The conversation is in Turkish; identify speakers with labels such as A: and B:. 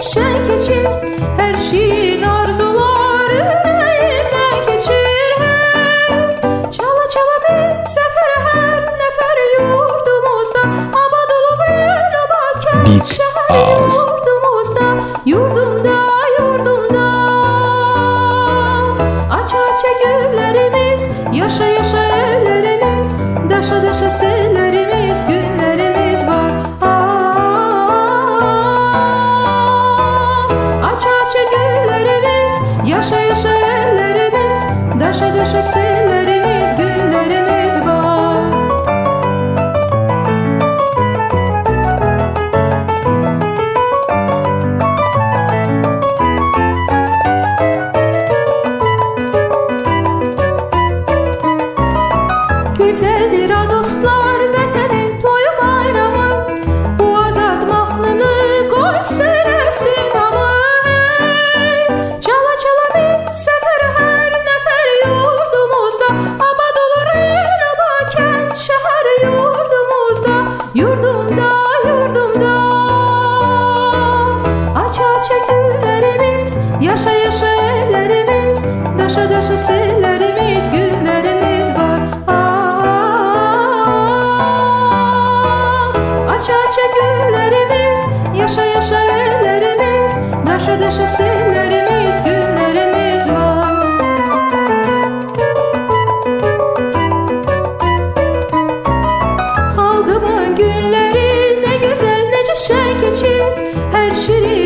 A: nece şen keçir. Her şirin arzular yüreğimden geçir. Hey, çala çala bir sefer her nefer yurdumuzda. Abadolu bir abaken
B: Big
A: şehir
B: Ağız.
A: yurdumuzda. Yurdumda yurdumda. Aç aç güllerimiz, yaşa yaşa ellerimiz. Daşa daşa sellerimiz, günlerimiz var. Aç aç güllerimiz, yaşa yaşa ellerimiz. Daşa daşa sellerimiz, günlerimiz var. Güzeldir ha dostlar vətənin toyu bayramı. Bu azad mahnını koy söylesin hamı. Hey, çala çala bir sefer her nefer yurdumuzda. Abad olur el abakent şehir yurdumuzda. Yurdumda yurdumda. Aç aç güllerimiz, yaşa yaşa ellerimiz. Daşa daşa sellerimiz, günlerimiz var. Aç aç güllerimiz, yaşa yaşa ellerimiz. Daşa daşa sellerimiz, günlerimiz var. Halkımın günleri ne güzel nece şen keçir. Her şirin